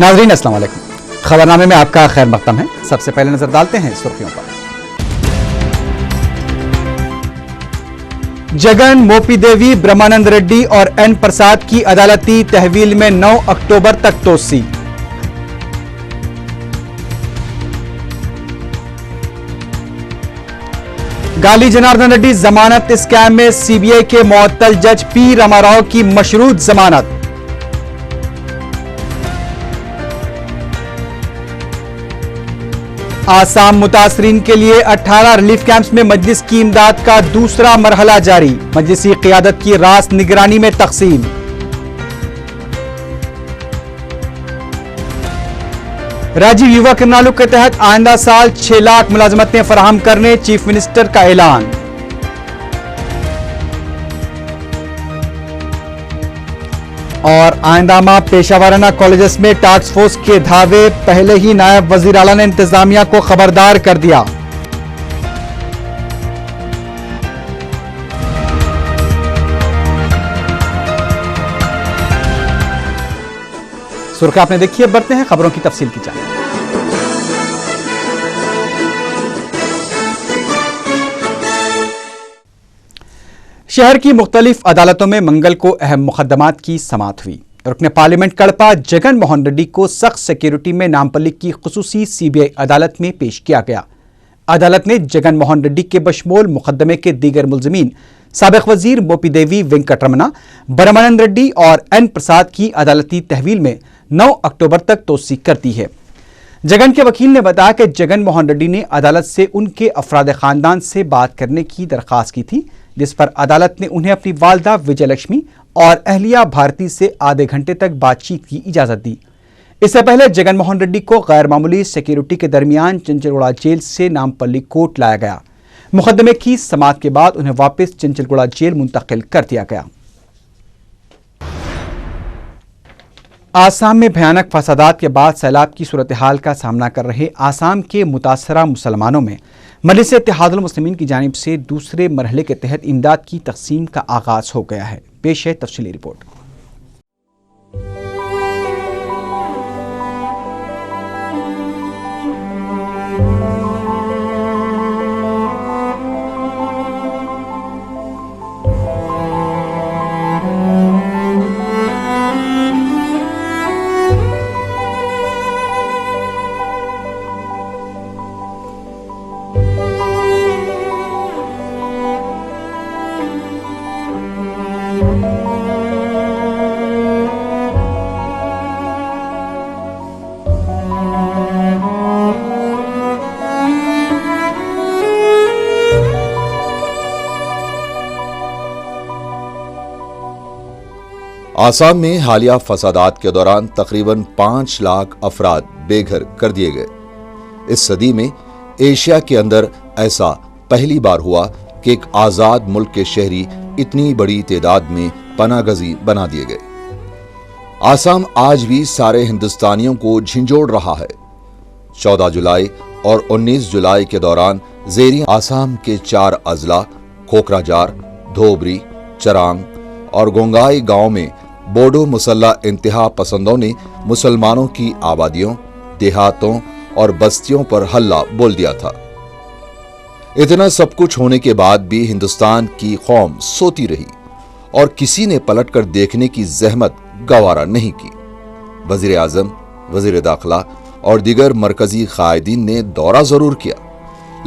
नाज़रीन अस्सलाम वालेकुम। खबरनामे में आपका खैर मक़दम है। सबसे पहले नजर डालते हैं सुर्खियों पर। जगन, मोपी देवी, ब्रह्मानंद रेड्डी और एन प्रसाद की अदालती तहवील में 9 अक्टूबर तक तोसी। गाली जनार्दन रेड्डी जमानत स्कैम में सीबीआई के मुअत्तल जज पी रामाराव की मशरूत जमानत। आसाम मुतासरीन के लिए 18 रिलीफ कैंप्स में मजलिस की इमदाद का दूसरा मरहला जारी। मजलिसी क़ियादत की रास निगरानी में तकसीम। राजीव युवा किरनालू के तहत आइंदा साल 6 लाख मुलाजमतें फराहम करने चीफ मिनिस्टर का ऐलान। और आइंदा माह पेशावराना कॉलेजेस में टास्क फोर्स के धावे। पहले ही नायब वजीर आला ने इंतजामिया को खबरदार कर दिया। सुर्खियां आपने देखी है, बढ़ते हैं खबरों की तफसील की जानिब। शहर की मुख्तलिफ अदालतों में मंगल को अहम मुकदमात की समाअत हुई। रुकने पार्लियामेंट कड़पा जगन मोहन रेड्डी को सख्त सिक्योरिटी में नामपल्ली की खुसूसी सीबीआई अदालत में पेश किया गया। अदालत ने जगन मोहन रेड्डी के बशमूल मुकदमे के दीगर मुलजमीन साबिक वजीर मोपी देवी, वेंकटरमना, ब्रह्मानंद रेड्डी और एन प्रसाद की अदालती तहवील में 9 अक्टूबर तक तोसी कर दी है। जगन के वकील ने बताया कि जगन मोहन रेड्डी ने अदालत से उनके अफराद खानदान से बात करने की दरख्वास्त की थी, जिस पर अदालत ने उन्हें अपनी वालदा विजय लक्ष्मी और अहलिया भारती से आधे घंटे तक बातचीत की इजाजत दी। इससे पहले जगन मोहन रेड्डी को गैर मामूली सिक्योरिटी के दरमियान चंचलगुड़ा जेल से नामपल्ली कोर्ट लाया गया। मुकदमे की समाअत के बाद उन्हें वापस चंचलगुड़ा जेल मुंतकिल कर दिया गया। आसाम में भयानक फसादात के बाद सैलाब की सूरत हाल का सामना कर रहे आसाम के मुतासरा मुसलमानों में मजलिस इत्तेहादुल मुस्लिमीन की जानिब से दूसरे मरहले के तहत इमदाद की तकसीम का आगाज हो गया है। पेश है तफसीली रिपोर्ट। आसाम में हालिया फसादात के दौरान तकरीबन 5 लाख अफराद बेघर कर दिए गए। इस सदी में एशिया के अंदर ऐसा पहली बार हुआ कि एक आजाद मुल्क के शहरी इतनी बड़ी तादाद में पनागजी बना दिए गए। आसाम आज भी सारे हिंदुस्तानियों को झिंझोड़ रहा है। 14 जुलाई और 19 जुलाई के दौरान जेरी आसाम के 4 अजला खोखराजार, धोबरी, चरांग और गोंगाई गांव में बोडो मुसल्ला इंतहा पसंदों ने मुसलमानों की आबादियों, देहातों और बस्तियों पर हल्ला बोल दिया था। इतना सब कुछ होने के बाद भी हिंदुस्तान की कौम सोती रही और किसी ने पलटकर देखने की जहमत गवारा नहीं की। वजीर आजम, वजीर दाखिला और दीगर मरकजी कायदीन ने दौरा जरूर किया,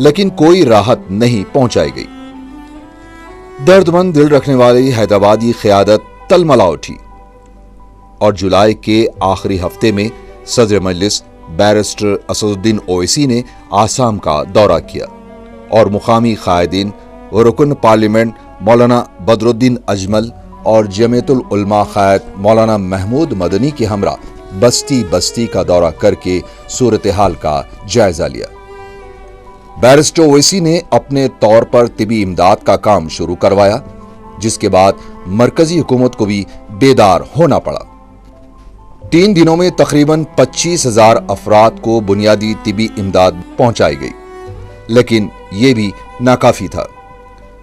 लेकिन कोई राहत नहीं पहुंचाई गई। दर्दमंद दिल रखने वाली हैदराबादी क़यादत तलमला उठी और जुलाई के आखिरी हफ्ते में सदर मजलिस बैरिस्टर असदुद्दीन ओवैसी ने आसाम का दौरा किया और मुकामी कायदीन व रुकन पार्लियामेंट मौलाना बदरुद्दीन अजमल और जमीयतुल उलमा क़ायद मौलाना महमूद मदनी के हमरा बस्ती बस्ती का दौरा करके सूरत हाल का जायजा लिया। बैरिस्टर ओवैसी ने अपने तौर पर तिबी इमदाद का काम शुरू करवाया, जिसके बाद मरकजी हुकूमत को भी बेदार होना पड़ा। 3 दिनों में तकरीबन 25,000 अफराद को बुनियादी तिबी इमदाद पहुंचाई गई, लेकिन यह भी नाकाफी था।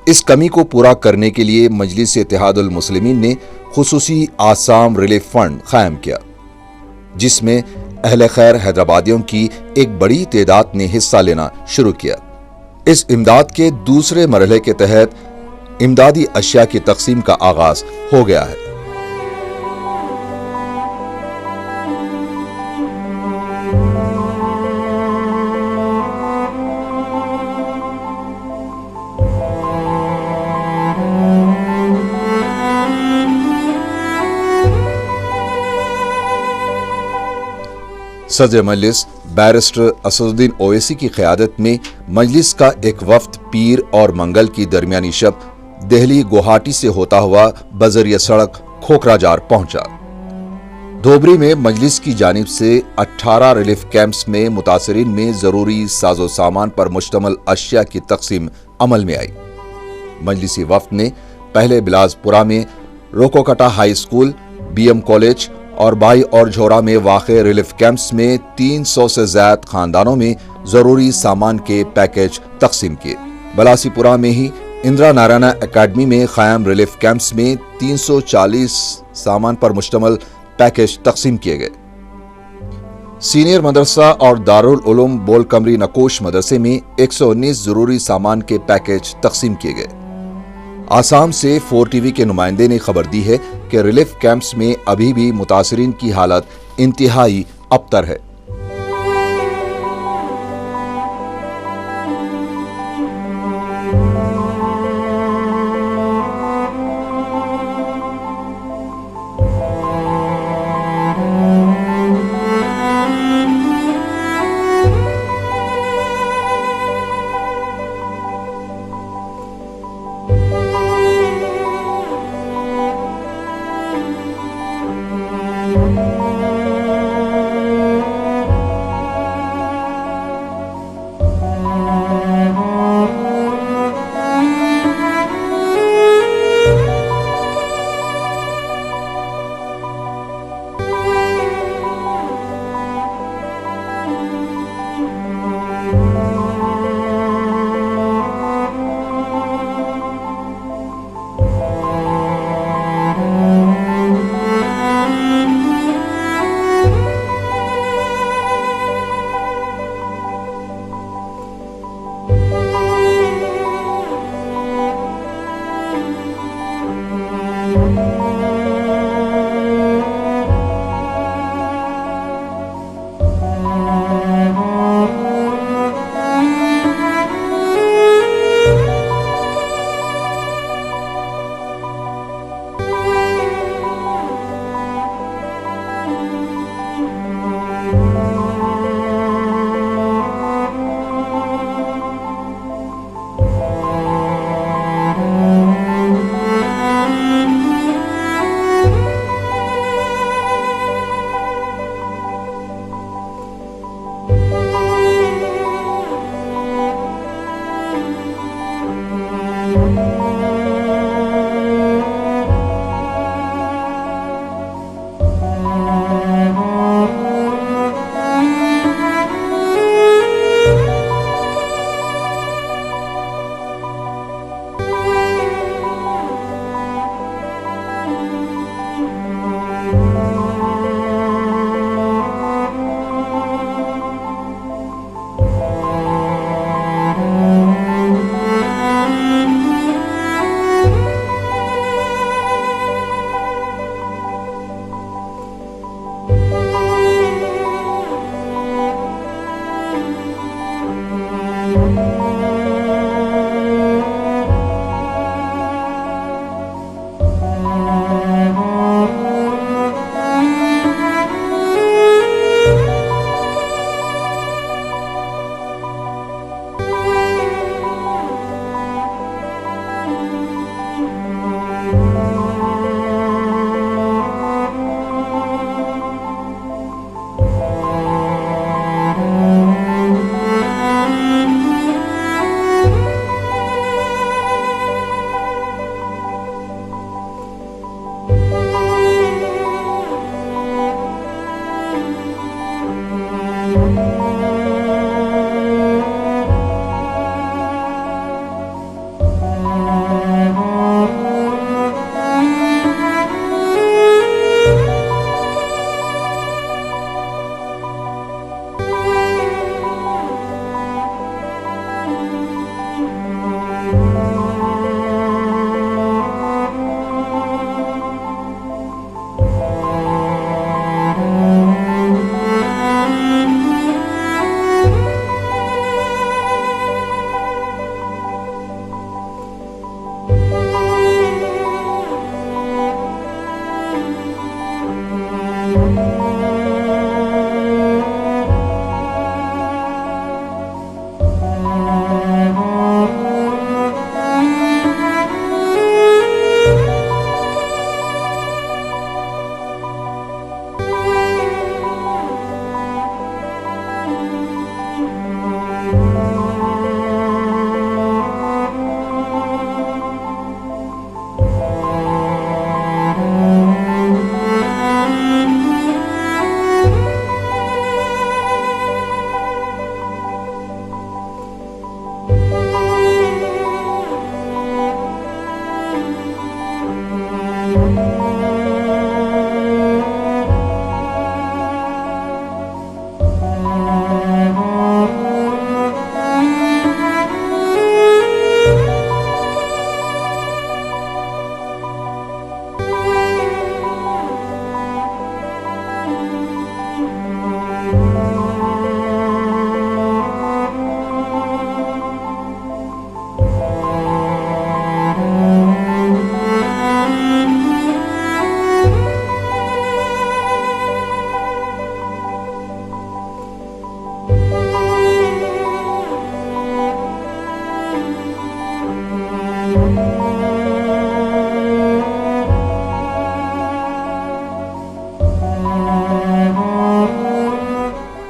इस कमी को पूरा करने के लिए मजलिस इत्तेहादुल मुस्लिमीन ने खुसूसी आसाम रिलीफ फंड कायम किया, जिसमें اہل خیر حیدرآبادیوں کی ایک بڑی تعداد نے حصہ لینا شروع کیا۔ اس امداد کے دوسرے مرحلے کے تحت امدادی اشیاء کی تقسیم کا آغاز ہو گیا ہے۔ صدر مجلس بیرسٹر اسدالدین اویسی کی قیادت میں مجلس کا ایک وفد پیر اور منگل کی درمیانی شب دہلی گوہاٹی سے ہوتا ہوا بذریعہ سڑک کھوکھرا جار پہنچا۔ دھوبری میں مجلس کی جانب سے 18 ریلیف کیمپس میں متاثرین میں ضروری ساز و سامان پر مشتمل اشیاء کی تقسیم عمل میں آئی۔ مجلسی وفد نے پہلے بلاسپورہ میں روکوکٹا high school, B M college اور بائی اور جھورا میں واقع ریلیف کیمپس میں 300 سے زائد خاندانوں میں ضروری سامان کے پیکج تقسیم کیے۔ بلاسی پورہ میں ہی اندرا نارائنا اکیڈمی میں قائم ریلیف کیمپس میں 340 سامان پر مشتمل پیکج تقسیم کیے گئے۔ سینئر مدرسہ اور دارالعلوم بول کمری نکوش مدرسے میں 119 ضروری سامان کے پیکج تقسیم کیے گئے۔ آسام سے 4 ٹی وی کے نمائندے نے خبر دی ہے کہ ریلیف کیمپس میں ابھی بھی متاثرین کی حالت انتہائی ابتر ہے۔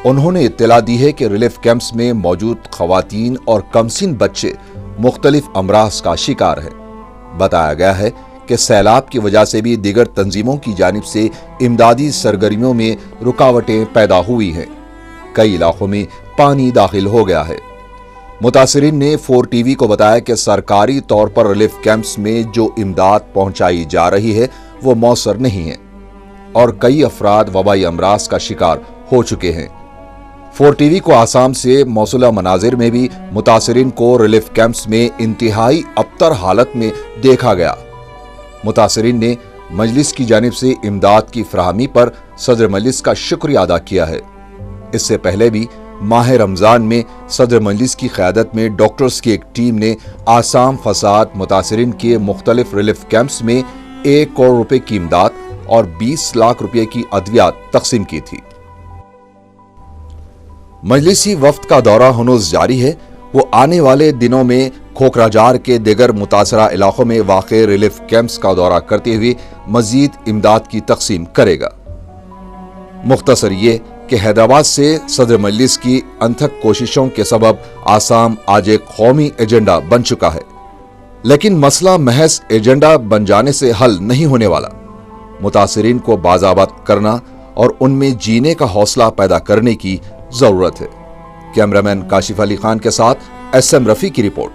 उन्होंने इत्तला दी है कि रिलीफ कैंप्स में मौजूद खवातीन और कमसिन बच्चे मुख्तलिफ अमराज का शिकार हैं। बताया गया है कि सैलाब की वजह से भी दीगर तंजीमों की जानिब से इमदादी सरगर्मियों में रुकावटें पैदा हुई हैं। कई इलाकों में पानी दाखिल हो गया है। मुतासिरीन ने 4TV को बताया कि सरकारी तौर पर रिलीफ कैंप्स में जो इमदाद पहुंचाई जा रही है वो मौसर नहीं है और कई अफराद वबाई अमराज का शिकार हो चुके हैं। 4TV को आसाम से मौसूला मनाजिर में भी मुतासिरीन को रिलीफ कैंप्स में इंतहाई अबतर हालत में देखा गया। मुतासिरीन ने मजलिस की जानिब से इमदाद की फराहमी पर सदर मजलिस का शुक्रिया अदा किया है। इससे पहले भी माह रमजान में सदर मजलिस की क़यादत में डॉक्टर्स की एक टीम ने आसाम फसाद मुतासिरीन के मुख्तलिफ रिलीफ कैंप्स में 1 करोड़ रुपए की इमदाद और 20 लाख रुपए की अद्वियात तकसीम की थी। मजलिसी वफ्द का दौरा हनूज जारी है। वो आने वाले दिनों में खोखराजार के दिगर मुतासरा इलाकों में वाक़े रिलीफ कैंप्स का दौरा करते हुए मजीद इमदाद की तकसीम करेगा। मुख्तसर ये कि हैदराबाद से सदर मजलिस की अनथक कोशिशों के सबब आसाम आज एक कौमी एजेंडा बन चुका है, लेकिन मसला महज एजेंडा बन जाने से हल नहीं होने वाला। मुतासिरीन को बाज़ाबत करना और उनमें जीने का हौसला पैदा करने की जरूरत है। कैमरामैन काशिफ अली खान के साथ SM रफी की रिपोर्ट।